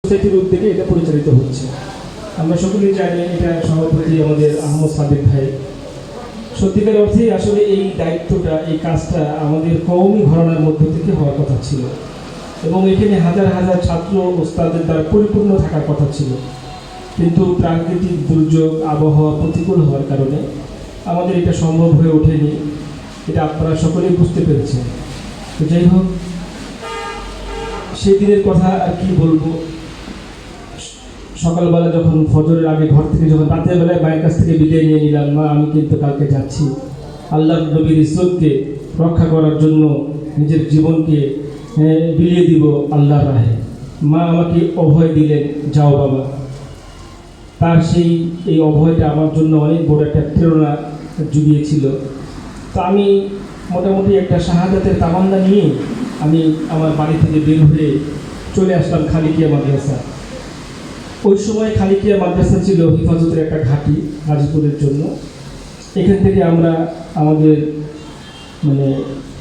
সোসাইটির উদ্যোগে এটা পরিচালিত হচ্ছে। আমরা সকলেই জানি এটা সভাপতি আমাদের আহমদ সাদেক ভাই। সত্যিকার অর্থেই আসলে এই দায়িত্বটা, এই কাজটা আমাদের কওমি ঘরানার মধ্য থেকে হওয়ার কথা ছিল এবং এখানে হাজার হাজার ছাত্র ওস্তাদের দ্বারা পরিপূর্ণ থাকার কথা ছিল, কিন্তু প্রাকৃতিক দুর্যোগ, আবহাওয়া প্রতিকূল হওয়ার কারণে আমাদের এটা সম্ভব হয়ে ওঠেনি। এটা আপনারা সকলেই বুঝতে পেরেছেন। তো যাই হোক, সেই দিনের কথা আর কি বলবো। সকালবেলা যখন ফজরের আগে ঘর থেকে যখন রাতের বেলায় মায়ের কাছ থেকে বিদায় নিয়ে নিলাম, মা আমি কিন্তু কালকে যাচ্ছি আল্লাহর নবীর ইজ্জতকে রক্ষা করার জন্য নিজের জীবনকে বিলিয়ে দিব আল্লাহর রাহে। মা আমাকে অভয় দিলেন, যাও বাবা। তার এই অভয়টা আমার জন্য অনেক বড় একটা প্রেরণা জুগিয়েছিল। তো আমি মোটামুটি একটা শাহাদাতের তামান্না নিয়ে আমি আমার বাড়ি থেকে বের হয়ে চলে আসলাম খালিকিয়া মাদ্রাসা। ওই সময় খালিকিয়া মাদ্রাসা ছিল হেফাজতের একটা ঘাঁটি গাজীপুরের জন্য। এখান থেকে আমরা আমাদের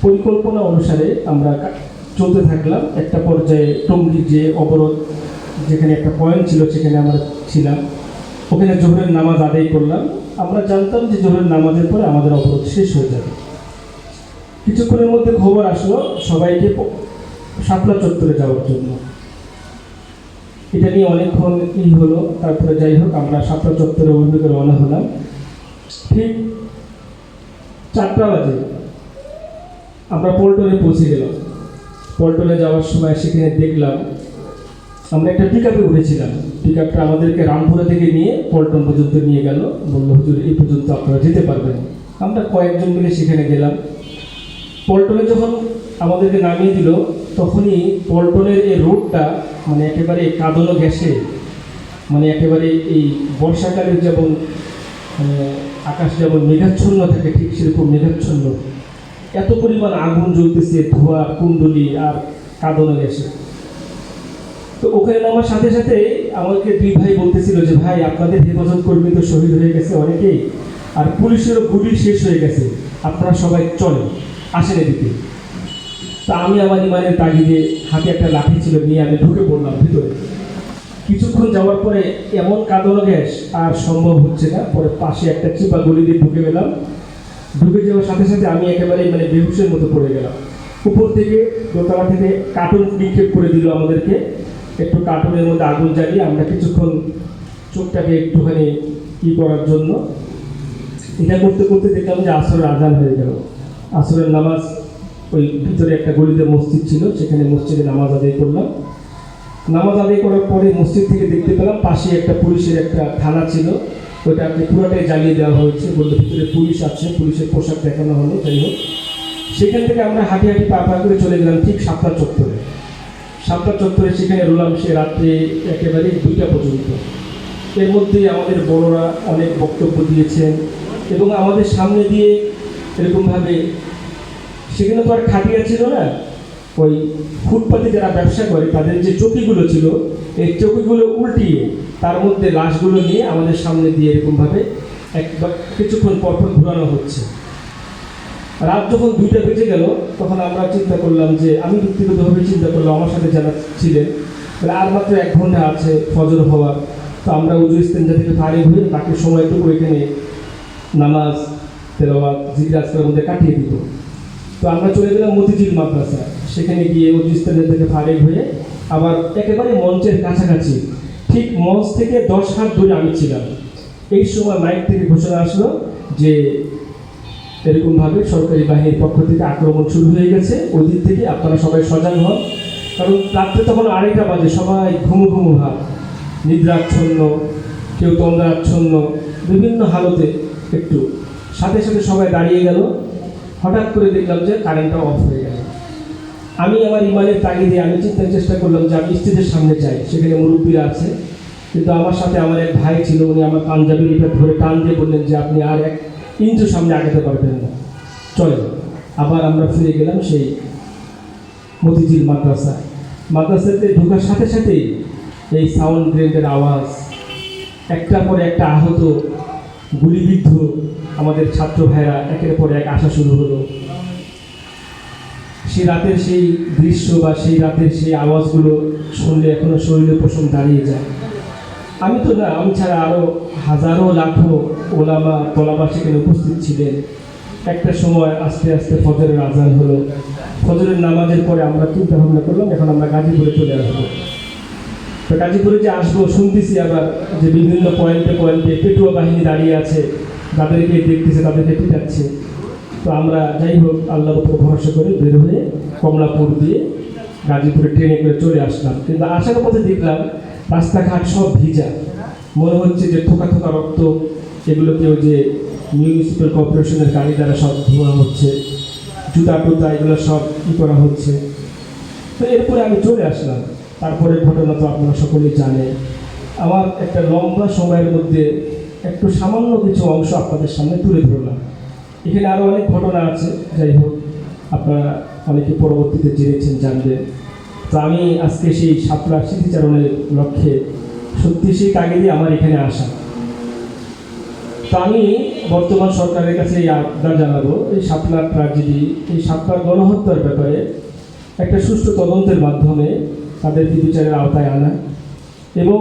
পরিকল্পনা অনুসারে আমরা চলতে থাকলাম। একটা পর্যায়ে টঙ্গীর যে অবরোধ, যেখানে একটা পয়েন্ট ছিল সেখানে আমরা ছিলাম। ওখানে জোহরের নামাজ আদায় করলাম। আমরা জানতাম যে জোহরের নামাজের পরে আমাদের অবরোধ শেষ হয়ে যাবে। কিছুক্ষণের মধ্যে খবর আসলো সবাইকে শাপলা চত্বরে যাওয়ার জন্য। এটা নিয়ে অনেকক্ষণ হলো। তারপরে যাই হোক, আমরা শাপলা চত্বরে অভিমুখে রওনা হলাম। ঠিক 4টা বাজে আমরা পল্টনে পৌঁছে গেলাম। পল্টনে যাওয়ার সময় সেখানে দেখলাম আমরা একটা পিকআপে উঠেছিলাম। পিকআপটা আমাদেরকে রামপুরা থেকে নিয়ে পল্টন পর্যন্ত নিয়ে গেল, বললো হুজুর এই পর্যন্ত আপনারা যেতে পারবেন। আমরা কয়েকজন মিলে সেখানে গেলাম। পল্টনে যখন আমাদেরকে নামিয়ে দিল, তখনই পল্টনের এই রোডটা একেবারে কাঁদনো গ্যাসে, একেবারে এই বর্ষাকালের যেমন আকাশ যেমন মেঘাচ্ছন্ন থাকে, ঠিক সেরকম মেঘাচ্ছন্ন। এত পরিমাণ আগুন জ্বলতেছে, ধোঁয়া, কুণ্ডলি আর কাঁদনো গ্যাসে। তো ওখানে নামার সাথে সাথে আমাকে 2 ভাই বলতেছিল যে ভাই আপনাদের হেফাজত কর্মী তো শহীদ হয়ে গেছে অনেকেই, আর পুলিশেরও গুলি শেষ হয়ে গেছে, আপনারা সবাই চলেন, আসেন এদিকে। তা আমি আমার ইমানের তাগিদে হাতে একটা লাঠি ছিল নিয়ে আমি ঢুকে পড়লাম ভিতরে। কিছুক্ষণ যাওয়ার পরে এমন কাঁদনো গ্যাস আর সম্ভব হচ্ছে না। পরে পাশে একটা চিপা গলি দিয়ে ঢুকে গেলাম। ঢুকে যাওয়ার সাথে সাথে আমি একেবারে বেহুশের মতো পড়ে গেলাম। উপর থেকে দোতলা থেকে কার্টুন নিক্ষেপ করে দিল আমাদেরকে। একটু কার্টুনের মধ্যে আগুন জ্বালিয়ে আমরা কিছুক্ষণ চোখটাকে একটুখানি করার জন্য এটা করতে করতে দেখলাম যে আসরের আজান হয়ে গেল। আসরের নামাজ ওই ভিতরে একটা গলিতে মসজিদ ছিল, সেখানে মসজিদে নামাজ আদায় করলাম। নামাজ আদায় করার পরে মসজিদ থেকে দেখতে পেলাম পাশে একটা পুলিশের একটা থানা ছিল, ওইটাকে পুরোটাই জ্বালিয়ে দেওয়া হয়েছে। বললো ভিতরে পুলিশ আছে, পুলিশের পোশাক দেখানো হলো। যাই হোক, সেখান থেকে আমরা হাঁটি হাঁটি পা করে চলে গেলাম ঠিক শাপলা চত্বরে। শাপলা চত্বরে সেখানে রুলাম সে রাত্রে একেবারে 2টা পর্যন্ত। এর মধ্যেই আমাদের বড়রা অনেক বক্তব্য দিয়েছেন এবং আমাদের সামনে দিয়ে এরকমভাবে, সেখানে তো আর খাটিয়া ছিল না, ওই ফুটপাতে যারা ব্যবসা করে তাদের যে চৌকিগুলো ছিল, এই চৌকিগুলো উল্টিয়ে তার মধ্যে লাশগুলো নিয়ে আমাদের সামনে দিয়ে এরকমভাবে কিছুক্ষণ পরপর ঘোরানো হচ্ছে। রাত যখন 2টা বেজে গেল, তখন আমরা চিন্তা করলাম যে, আমি ব্যক্তিগতভাবে চিন্তা করলাম, আমার সাথে যারা ছিলেন, আর মাত্র 1 ঘন্টা আছে ফজর হওয়ার। তো আমরা উজু ইস্তেঞ্জা থেকে ফারিগ হয়ে বাকি সময়টুকু এখানে নামাজ, তেলাওয়াত, জিকির আজকারের মধ্যে কাটিয়ে দিত। তো আমরা চলে গেলাম মতিঝিল মাদ্রাসা। সেখানে গিয়ে উজু ইস্তেঞ্জা থেকে ফারিগ হয়ে আবার একেবারে মঞ্চের কাছাকাছি, ঠিক মঞ্চ থেকে 10 হাত দূরে আমি ছিলাম। এই সময় মাইক থেকে ঘোষণা আসলো যে এরকমভাবে সরকারি বাহিনীর পক্ষ থেকে আক্রমণ শুরু হয়ে গেছে, ওই দিক থেকে আপনারা সবাই সজাগ হন। কারণ রাত্রে তখন 2:30 বাজে, সবাই ঘুমু ঘুমু ভাব, নিদ্রাচ্ছন্ন, কেউ তন্দ্রাচ্ছন্ন, বিভিন্ন হালতে। একটু সাথে সাথে সবাই দাঁড়িয়ে গেল। হঠাৎ করে দেখলাম যে কারেন্টটা অফ হয়ে গেল। আমি আমার ইমানের তাগিদে আমি চিন্তার চেষ্টা করলাম যে আমি স্টেজের সামনে যাই, সেখানে মুরব্বীরা আছে। কিন্তু আমার সাথে আমার এক ভাই ছিল, উনি আমার পাঞ্জাবির এটা ধরে টান দিয়ে বললেন যে আপনি আর 1 ইঞ্চি সামনে আগাতে পারবেন না, চলেন। আবার আমরা ফিরে গেলাম সেই মতিঝিল মাদ্রাসাতে ঢোকার সাথে সাথেই এই সাউন্ড গ্রেনেডের আওয়াজ, একটার পর একটা আহত, গুলিবিদ্ধ আমাদের ছাত্র ভাইরা একের পর এক আসা শুরু হলো। সেই রাতের সেই দৃশ্য বা সেই রাতের সেই আওয়াজগুলো শুনলে এখনো শরীরে পশম দাঁড়িয়ে যায়। আমি তো না, আমি ছাড়া আরও হাজারো লাখো ওলামা তলাবা সেখানে উপস্থিত ছিলেন। একটা সময় আস্তে আস্তে ফজরের আজান হলো। ফজরের নামাজের পরে আমরা চিন্তা ভাবনা করলাম এখন আমরা গাজীপুরে চলে আসবো। তো গাজীপুরে যে আসবো শুনতেছি আবার যে বিভিন্ন পয়েন্টে পয়েন্টে পেটুয়া বাহিনী দাঁড়িয়ে আছে, তাদেরকে দেখতেছে, তাদেরকে পিটাচ্ছে। তো আমরা যাই হোক আল্লাহর উপর ভরসা করে বের হয়ে কমলাপুর দিয়ে গাজীপুরে ট্রেনে করে চলে আসলাম। কিন্তু আসার পথে দেখলাম রাস্তাঘাট সব ভিজা, মনে হচ্ছে যে থোকা থোকা রক্ত, এগুলোকেও যে মিউনিসিপ্যাল কর্পোরেশনের গাড়ি দ্বারা সব ধোয়া হচ্ছে, জুতা টুতা এগুলো সব করা হচ্ছে। তো এরপরে আমি চলে আসলাম। তারপরে ঘটনা তো আপনারা সকলেই জানেন। আমার একটা লম্বা সময়ের মধ্যে একটু সামান্য কিছু অংশ আপনাদের সামনে তুলে ধরলাম। এখানে আরও অনেক ঘটনা আছে, যাই হোক আপনারা অনেকে পরবর্তীতে জেনেছেন, জানবেন। তো আমি আজকে সেই শাপলার স্মৃতিচারণের লক্ষ্যে সত্যি সেই তাগিদে আমার এখানে আসা। তো আমি বর্তমান সরকারের কাছে এই আবদার জানাবো, এই শাপলার ট্র্যাজেডি, এই শাপলার গণহত্যার ব্যাপারে একটা সুষ্ঠু তদন্তের মাধ্যমে তাদেরকে বিচারের আওতায় আনা এবং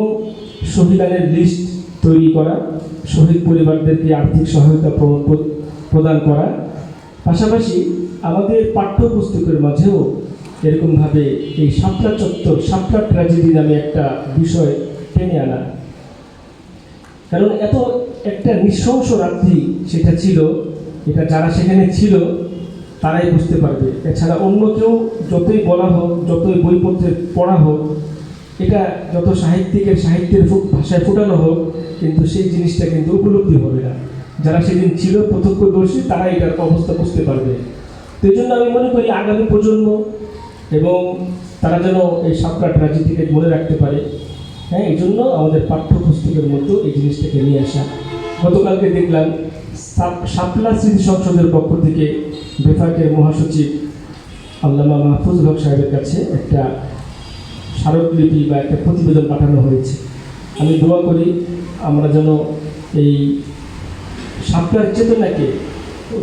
শহীদানের লিস্ট তৈরি করা, শহীদ পরিবারদেরকে আর্থিক সহায়তা প্রদান করা, পাশাপাশি আমাদের পাঠ্যপুস্তকের মাঝেও এরকমভাবে এই শাপলা চত্বর, শাপলা ট্র্যাজেডি নামে একটা বিষয় টেনে আনা। কারণ এত একটা নৃশংস রাত্রি সেটা ছিল, এটা যারা সেখানে ছিল তারাই বুঝতে পারবে। এছাড়া অন্য কেউ যতই বলা হোক, যতই বইপত্রে পড়া হোক, এটা যত সাহিত্যের ভাষায় ফোটানো হোক, কিন্তু সেই জিনিসটা কিন্তু উপলব্ধি হবে না। যারা সেদিন ছিল প্রত্যক্ষদর্শী তারা এটার অবস্থা বুঝতে পারবে। তো এই জন্য আমি মনে করি আগামী প্রজন্ম এবং তারা যেন এই শাপলা ট্র্যাজেডিকে মনে রাখতে পারে। হ্যাঁ, এই জন্য আমাদের পাঠ্যপুস্তকের মতো এই জিনিসটাকে নিয়ে আসা। গতকালকে দেখলাম শাপলা স্মৃতি সংসদের পক্ষ থেকে বেফাকের মহাসচিব আল্লামা মাহফুজুল হক সাহেবের কাছে একটা স্মারকলিপি বা একটা প্রতিবেদন পাঠানো হয়েছে। আমি দোয়া করি আমরা যেন এই শাপলার চেতনাকে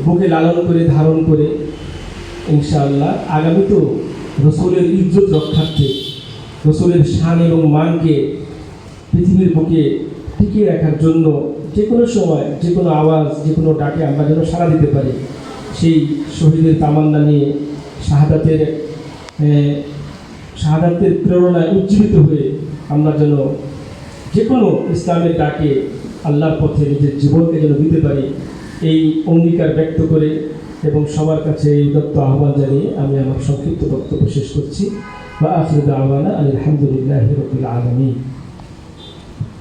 বুকে লালন করে ধারণ করে ইনশাআল্লাহ আগামী তো রসুলের ইজ্জত রক্ষার্থে, রসুলের শান এবং মানকে পৃথিবীর বুকে টিকিয়ে রাখার জন্য যে কোনো সময়, যে কোনো আওয়াজ, যে কোনো ডাকে আমরা যেন সাড়া দিতে পারি। সেই শহীদের তামান্না নিয়ে শাহাদাতের প্রেরণায় উজ্জীবিত হয়ে আমরা যেন যে কোনো ইসলামের ডাকে আল্লাহর পথে নিজের জীবনকে যেন দিতে পারি, এই অঙ্গীকার ব্যক্ত করে এবং সবার কাছে এই উদাত্ত আহ্বান জানিয়ে আমি আমার সংক্ষিপ্ত বক্তব্য শেষ করছি। ওয়া আখিরু দাওয়ানা আলহামদুলিল্লাহি রাব্বিল আলামিন।